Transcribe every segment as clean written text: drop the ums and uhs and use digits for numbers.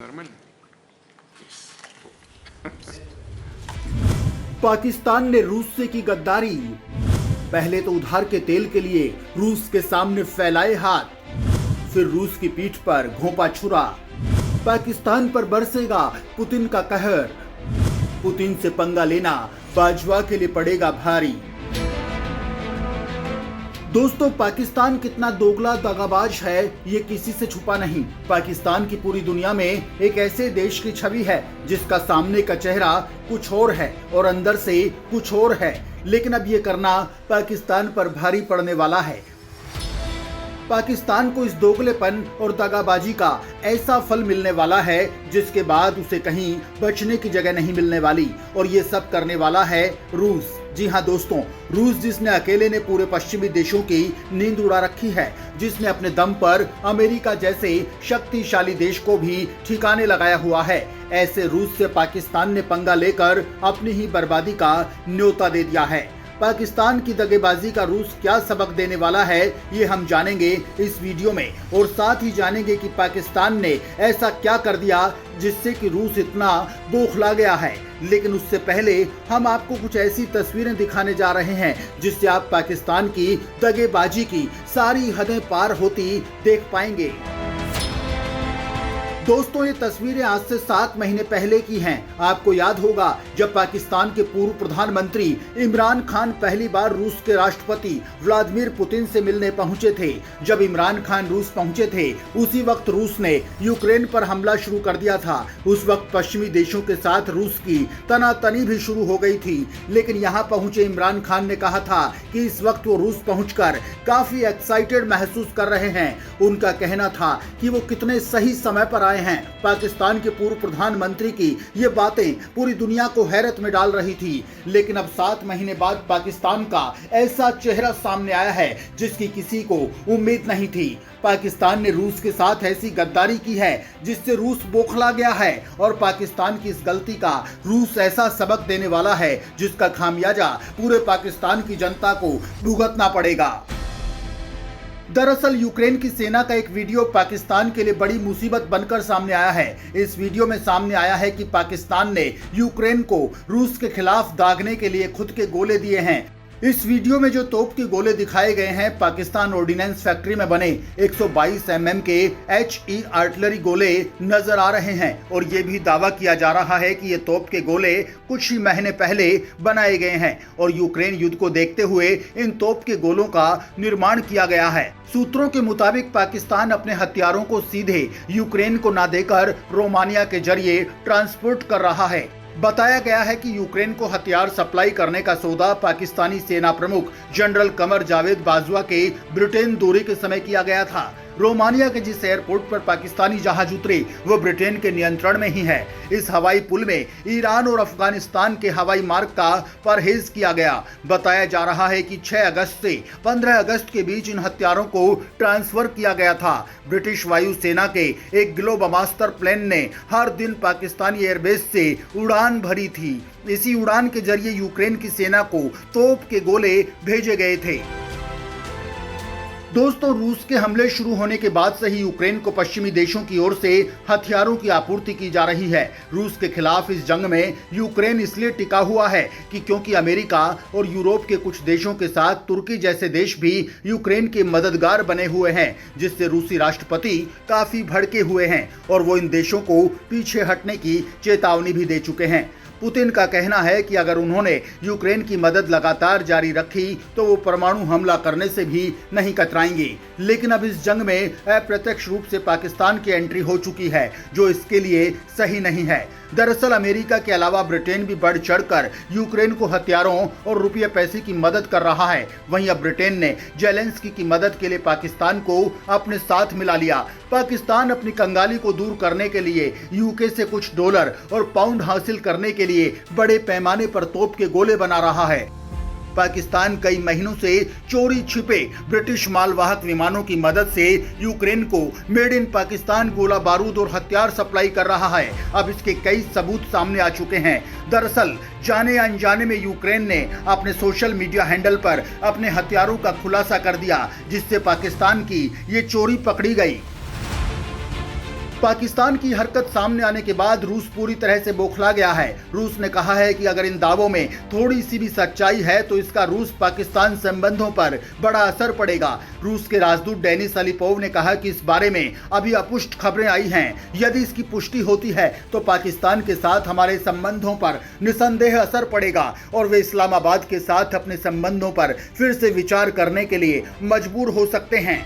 Normal. Pakistan ने रूस से की गद्दारी। पहले तो उधार के तेल के लिए रूस के सामने फैलाए हाथ, फिर रूस की पीठ पर घोंपा छुरा। पाकिस्तान पर बरसेगा पुतिन का कहर। पुतिन से पंगा लेना बाजवा के लिए पड़ेगा भारी। दोस्तों, पाकिस्तान कितना दोगला दगाबाज है ये किसी से छुपा नहीं। पाकिस्तान की पूरी दुनिया में एक ऐसे देश की छवि है जिसका सामने का चेहरा कुछ और है और अंदर से कुछ और है। लेकिन अब ये करना पाकिस्तान पर भारी पड़ने वाला है। पाकिस्तान को इस दोगलेपन और दगाबाजी का ऐसा फल मिलने वाला है जिसके बाद उसे कहीं बचने की जगह नहीं मिलने वाली। और ये सब करने वाला है रूस। जी हाँ दोस्तों, रूस जिसने अकेले ने पूरे पश्चिमी देशों की नींद उड़ा रखी है, जिसने अपने दम पर अमेरिका जैसे शक्तिशाली देश को भी ठिकाने लगाया हुआ है, ऐसे रूस से पाकिस्तान ने पंगा लेकर अपनी ही बर्बादी का न्योता दे दिया है। पाकिस्तान की दगेबाजी का रूस क्या सबक देने वाला है ये हम जानेंगे इस वीडियो में, और साथ ही जानेंगे कि पाकिस्तान ने ऐसा क्या कर दिया जिससे कि रूस इतना बौखला गया है। लेकिन उससे पहले हम आपको कुछ ऐसी तस्वीरें दिखाने जा रहे हैं जिससे आप पाकिस्तान की दगेबाजी की सारी हदें पार होती देख पाएंगे। दोस्तों, ये तस्वीरें आज से 7 महीने पहले की हैं। आपको याद होगा जब पाकिस्तान के पूर्व प्रधानमंत्री इमरान खान पहली बार रूस के राष्ट्रपति व्लादिमीर पुतिन से मिलने पहुंचे थे। जब इमरान खान रूस पहुंचे थे उसी वक्त रूस ने यूक्रेन पर हमला शुरू कर दिया था। उस वक्त पश्चिमी देशों के साथ रूस की तनातनी भी शुरू हो गई थी। लेकिन यहाँ पहुंचे इमरान खान ने कहा था कि इस वक्त वो रूस पहुंचकर काफी एक्साइटेड महसूस कर रहे हैं। उनका कहना था कि वो कितने सही समय पर आए हैं। पाकिस्तान के पूर्व प्रधानमंत्री की ये बातें पूरी दुनिया को हैरत में डाल रही थी। लेकिन अब 7 महीने बाद पाकिस्तान का ऐसा चेहरा सामने आया है जिसकी किसी को उम्मीद नहीं थी। पाकिस्तान ने रूस के साथ ऐसी गद्दारी की है जिससे रूस बौखला गया है, और पाकिस्तान की इस गलती का रूस ऐसा सबक देने वाला है जिसका खामियाजा पूरे पाकिस्तान की जनता को भुगतना पड़ेगा। दरअसल यूक्रेन की सेना का एक वीडियो पाकिस्तान के लिए बड़ी मुसीबत बनकर सामने आया है। इस वीडियो में सामने आया है कि पाकिस्तान ने यूक्रेन को रूस के खिलाफ दागने के लिए खुद के गोले दिए हैं। इस वीडियो में जो तोप के गोले दिखाए गए हैं पाकिस्तान ऑर्डिनेंस फैक्ट्री में बने 122 mm के HE आर्टिलरी गोले नजर आ रहे हैं, और ये भी दावा किया जा रहा है कि ये तोप के गोले कुछ ही महीने पहले बनाए गए हैं और यूक्रेन युद्ध को देखते हुए इन तोप के गोलों का निर्माण किया गया है। सूत्रों के मुताबिक पाकिस्तान अपने हथियारों को सीधे यूक्रेन को न देकर रोमानिया के जरिए ट्रांसपोर्ट कर रहा है। बताया गया है कि यूक्रेन को हथियार सप्लाई करने का सौदा पाकिस्तानी सेना प्रमुख जनरल कमर जावेद बाजवा के ब्रिटेन दौरे के समय किया गया था। रोमानिया के जिस एयरपोर्ट पर पाकिस्तानी जहाज उतरे वो ब्रिटेन के नियंत्रण में ही है। इस हवाई पुल में ईरान और अफगानिस्तान के हवाई मार्ग का परहेज किया गया। बताया जा रहा है कि 6 अगस्त से 15 अगस्त के बीच इन हथियारों को ट्रांसफर किया गया था। ब्रिटिश वायुसेना के एक ग्लोबमास्टर प्लेन ने हर दिन पाकिस्तानी एयरबेस से उड़ान भरी थी। इसी उड़ान के जरिए यूक्रेन की सेना को तोप के गोले भेजे गए थे। दोस्तों, रूस के हमले शुरू होने के बाद से ही यूक्रेन को पश्चिमी देशों की ओर से हथियारों की आपूर्ति की जा रही है। रूस के खिलाफ इस जंग में यूक्रेन इसलिए टिका हुआ है कि क्योंकि अमेरिका और यूरोप के कुछ देशों के साथ तुर्की जैसे देश भी यूक्रेन के मददगार बने हुए हैं, जिससे रूसी राष्ट्रपति काफी भड़के हुए हैं और वो इन देशों को पीछे हटने की चेतावनी भी दे चुके हैं। पुतिन का कहना है कि अगर उन्होंने यूक्रेन की मदद लगातार जारी रखी तो वो परमाणु हमला करने से भी नहीं कतराएंगे। लेकिन अब इस जंग में अप्रत्यक्ष रूप से पाकिस्तान की एंट्री हो चुकी है, जो इसके लिए सही नहीं है। दरअसल अमेरिका के अलावा ब्रिटेन भी बढ़ चढ़कर यूक्रेन को हथियारों और रुपये पैसे की मदद कर रहा है। वहीं अब ब्रिटेन ने जेलेंस्की की मदद के लिए पाकिस्तान को अपने साथ मिला लिया। पाकिस्तान अपनी कंगाली को दूर करने के लिए यूके से कुछ डॉलर और पाउंड हासिल करने के लिए बड़े पैमाने पर तोप के गोले बना रहा है। पाकिस्तान कई महीनों से चोरी छिपे ब्रिटिश मालवाहक विमानों की मदद से यूक्रेन को मेड इन पाकिस्तान गोला बारूद और हथियार सप्लाई कर रहा है। अब इसके कई सबूत सामने आ चुके हैं। दरअसल जाने अनजाने में यूक्रेन ने अपने सोशल मीडिया हैंडल पर अपने हथियारों का खुलासा कर दिया, जिससे पाकिस्तान की ये चोरी पकड़ी गई। पाकिस्तान की हरकत सामने आने के बाद रूस पूरी तरह से बौखला गया है। रूस ने कहा है कि अगर इन दावों में थोड़ी सी भी सच्चाई है तो इसका रूस पाकिस्तान संबंधों पर बड़ा असर पड़ेगा। रूस के राजदूत डेनिस अलीपोव ने कहा कि इस बारे में अभी अपुष्ट खबरें आई हैं। यदि इसकी पुष्टि होती है तो पाकिस्तान के साथ हमारे संबंधों पर निसंदेह असर पड़ेगा और वे इस्लामाबाद के साथ अपने संबंधों पर फिर से विचार करने के लिए मजबूर हो सकते हैं।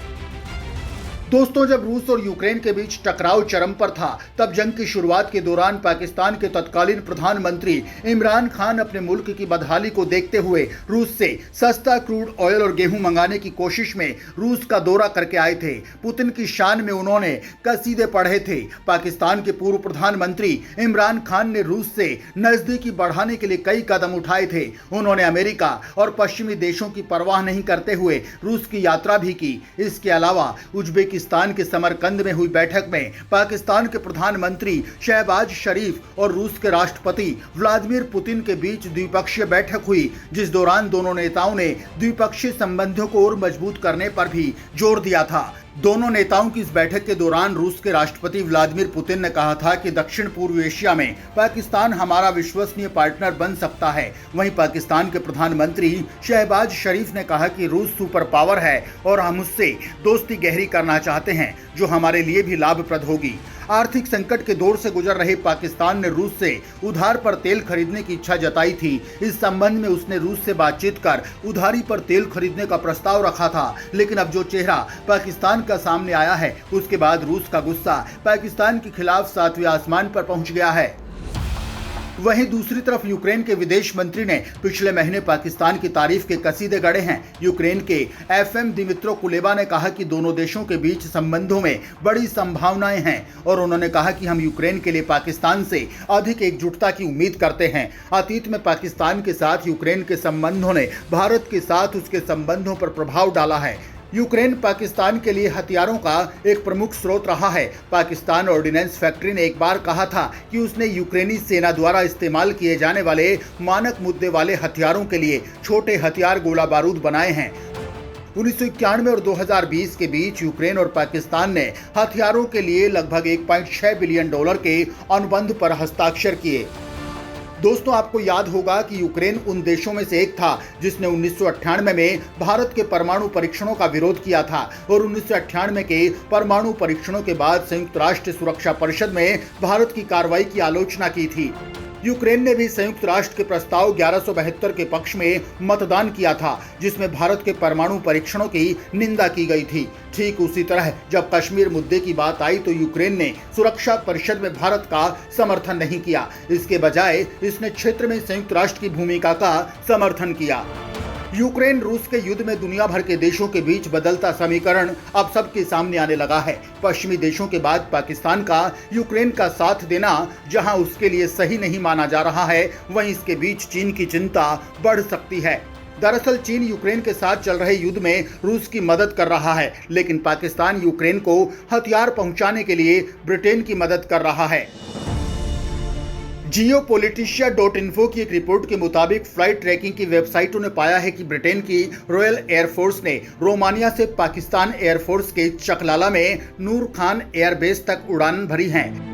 दोस्तों, जब रूस और यूक्रेन के बीच टकराव चरम पर था तब जंग की शुरुआत के दौरान पाकिस्तान के तत्कालीन प्रधानमंत्री इमरान खान अपने मुल्क की बदहाली को देखते हुए रूस से सस्ता क्रूड ऑयल और गेहूं मंगाने की कोशिश में रूस का दौरा करके आए थे। पुतिन की शान में उन्होंने कसीदे पढ़े थे। पाकिस्तान के पूर्व प्रधानमंत्री इमरान खान ने रूस से नजदीकी बढ़ाने के लिए कई कदम उठाए थे। उन्होंने अमेरिका और पश्चिमी देशों की परवाह नहीं करते हुए रूस की यात्रा भी की। इसके अलावा उज्बेकिस्तान के समरकंद में हुई बैठक में पाकिस्तान के प्रधानमंत्री शहबाज शरीफ और रूस के राष्ट्रपति व्लादिमीर पुतिन के बीच द्विपक्षीय बैठक हुई, जिस दौरान दोनों नेताओं ने द्विपक्षीय संबंधों को और मजबूत करने पर भी जोर दिया था। दोनों नेताओं की इस बैठक के दौरान रूस के राष्ट्रपति व्लादिमीर पुतिन ने कहा था कि दक्षिण पूर्व एशिया में पाकिस्तान हमारा विश्वसनीय पार्टनर बन सकता है। वहीं पाकिस्तान के प्रधानमंत्री शहबाज शरीफ ने कहा कि रूस सुपर पावर है और हम उससे दोस्ती गहरी करना चाहते हैं, जो हमारे लिए भी लाभप्रद होगी। आर्थिक संकट के दौर से गुजर रहे पाकिस्तान ने रूस से उधार पर तेल खरीदने की इच्छा जताई थी। इस संबंध में उसने रूस से बातचीत कर उधारी पर तेल खरीदने का प्रस्ताव रखा था, लेकिन अब जो चेहरा पाकिस्तान का सामने आया है उसके बाद रूस का गुस्सा पाकिस्तान के खिलाफ 7वें आसमान पर पहुंच गया है। वहीं दूसरी तरफ यूक्रेन के विदेश मंत्री ने पिछले महीने पाकिस्तान की तारीफ के कसीदे गढ़े हैं। यूक्रेन के एफएम दिमित्रो कुलेबा ने कहा कि दोनों देशों के बीच संबंधों में बड़ी संभावनाएं हैं और उन्होंने कहा कि हम यूक्रेन के लिए पाकिस्तान से अधिक एकजुटता की उम्मीद करते हैं। अतीत में पाकिस्तान के साथ यूक्रेन के संबंधों ने भारत के साथ उसके संबंधों पर प्रभाव डाला है। यूक्रेन पाकिस्तान के लिए हथियारों का एक प्रमुख स्रोत रहा है। पाकिस्तान ऑर्डिनेंस फैक्ट्री ने एक बार कहा था कि उसने यूक्रेनी सेना द्वारा इस्तेमाल किए जाने वाले मानक मुद्दे वाले हथियारों के लिए छोटे हथियार गोला बारूद बनाए हैं। 1991 और 2020 के बीच यूक्रेन और पाकिस्तान ने हथियारों के लिए लगभग $1.6 बिलियन के अनुबंध पर हस्ताक्षर किए। दोस्तों, आपको याद होगा कि यूक्रेन उन देशों में से एक था जिसने 1998 में भारत के परमाणु परीक्षणों का विरोध किया था और 1998 के परमाणु परीक्षणों के बाद संयुक्त राष्ट्र सुरक्षा परिषद में भारत की कार्रवाई की आलोचना की थी। यूक्रेन ने भी संयुक्त राष्ट्र के प्रस्ताव 1172 के पक्ष में मतदान किया था, जिसमें भारत के परमाणु परीक्षणों की निंदा की गई थी। ठीक उसी तरह जब कश्मीर मुद्दे की बात आई तो यूक्रेन ने सुरक्षा परिषद में भारत का समर्थन नहीं किया। इसके बजाय इसने क्षेत्र में संयुक्त राष्ट्र की भूमिका का समर्थन किया। यूक्रेन रूस के युद्ध में दुनिया भर के देशों के बीच बदलता समीकरण अब सबके सामने आने लगा है। पश्चिमी देशों के बाद पाकिस्तान का यूक्रेन का साथ देना जहां उसके लिए सही नहीं माना जा रहा है, वहीं इसके बीच चीन की चिंता बढ़ सकती है। दरअसल चीन यूक्रेन के साथ चल रहे युद्ध में रूस की मदद कर रहा है, लेकिन पाकिस्तान यूक्रेन को हथियार पहुंचाने के लिए ब्रिटेन की मदद कर रहा है। Geopoliticia.info की एक रिपोर्ट के मुताबिक फ्लाइट ट्रैकिंग की वेबसाइटों ने पाया है कि ब्रिटेन की रॉयल एयरफोर्स ने रोमानिया से पाकिस्तान एयरफोर्स के चकलाला में नूर खान एयरबेस तक उड़ान भरी हैं।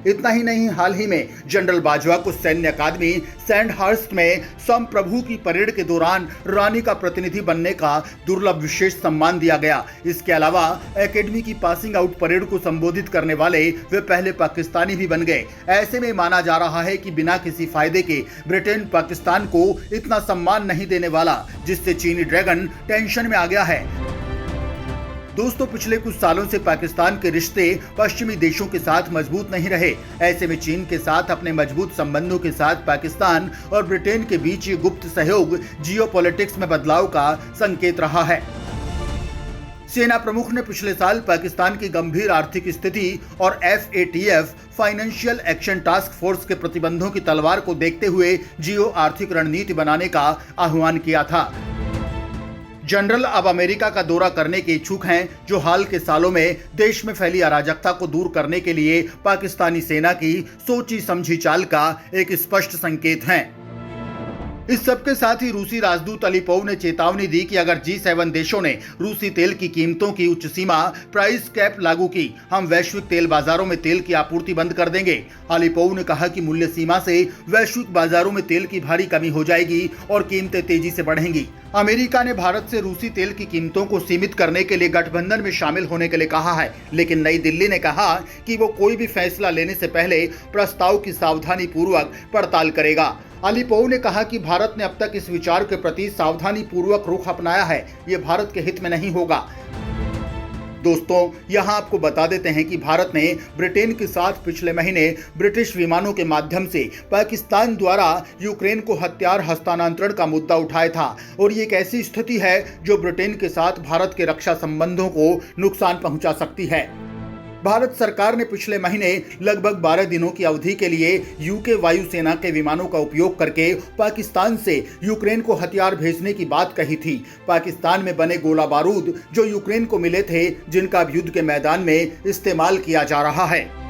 इतना ही नहीं, हाल ही में जनरल बाजवा को सैन्य अकादमी सैंडहर्स्ट में समप्रभु की परेड के दौरान रानी का प्रतिनिधि बनने का दुर्लभ विशेष सम्मान दिया गया। इसके अलावा एकेडमी की पासिंग आउट परेड को संबोधित करने वाले वे पहले पाकिस्तानी भी बन गए। ऐसे में माना जा रहा है कि बिना किसी फायदे के ब्रिटेन पाकिस्तान को इतना सम्मान नहीं देने वाला, जिससे चीनी ड्रैगन टेंशन में आ गया है। दोस्तों, पिछले कुछ सालों से पाकिस्तान के रिश्ते पश्चिमी देशों के साथ मजबूत नहीं रहे। ऐसे में चीन के साथ अपने मजबूत संबंधों के साथ पाकिस्तान और ब्रिटेन के बीच ये गुप्त सहयोग जियोपॉलिटिक्स में बदलाव का संकेत रहा है। सेना प्रमुख ने पिछले साल पाकिस्तान की गंभीर आर्थिक स्थिति और FATF financial action task force के प्रतिबंधों की तलवार को देखते हुए जियो आर्थिक रणनीति बनाने का आह्वान किया था। जनरल अब अमेरिका का दौरा करने के इच्छुक हैं, जो हाल के सालों में देश में फैली अराजकता को दूर करने के लिए पाकिस्तानी सेना की सोची समझी चाल का एक स्पष्ट संकेत हैं। इस सबके साथ ही रूसी राजदूत अलीपोव ने चेतावनी दी कि अगर G7 देशों ने रूसी तेल की कीमतों की उच्च सीमा प्राइस कैप लागू की, हम वैश्विक तेल बाजारों में तेल की आपूर्ति बंद कर देंगे। अलीपोव ने कहा कि मूल्य सीमा से वैश्विक बाजारों में तेल की भारी कमी हो जाएगी और कीमतें तेजी से बढ़ेंगी। अमेरिका ने भारत से रूसी तेल की कीमतों को सीमित करने के लिए गठबंधन में शामिल होने के लिए कहा है, लेकिन नई दिल्ली ने कहा कि वो कोई भी फैसला लेने से पहले प्रस्ताव की सावधानी पूर्वक पड़ताल करेगा। अलीपोव ने कहा कि भारत ने अब तक इस विचार के प्रति सावधानी पूर्वक रुख अपनाया है, ये भारत के हित में नहीं होगा। दोस्तों, यहां आपको बता देते हैं कि भारत ने ब्रिटेन के साथ पिछले महीने ब्रिटिश विमानों के माध्यम से पाकिस्तान द्वारा यूक्रेन को हथियार हस्तांतरण का मुद्दा उठाया था और ये एक ऐसी स्थिति है जो ब्रिटेन के साथ भारत के रक्षा संबंधों को नुकसान पहुंचा सकती है। भारत सरकार ने पिछले महीने लगभग 12 दिनों की अवधि के लिए यूके वायुसेना के विमानों का उपयोग करके पाकिस्तान से यूक्रेन को हथियार भेजने की बात कही थी। पाकिस्तान में बने गोला बारूद जो यूक्रेन को मिले थे, जिनका अब युद्ध के मैदान में इस्तेमाल किया जा रहा है।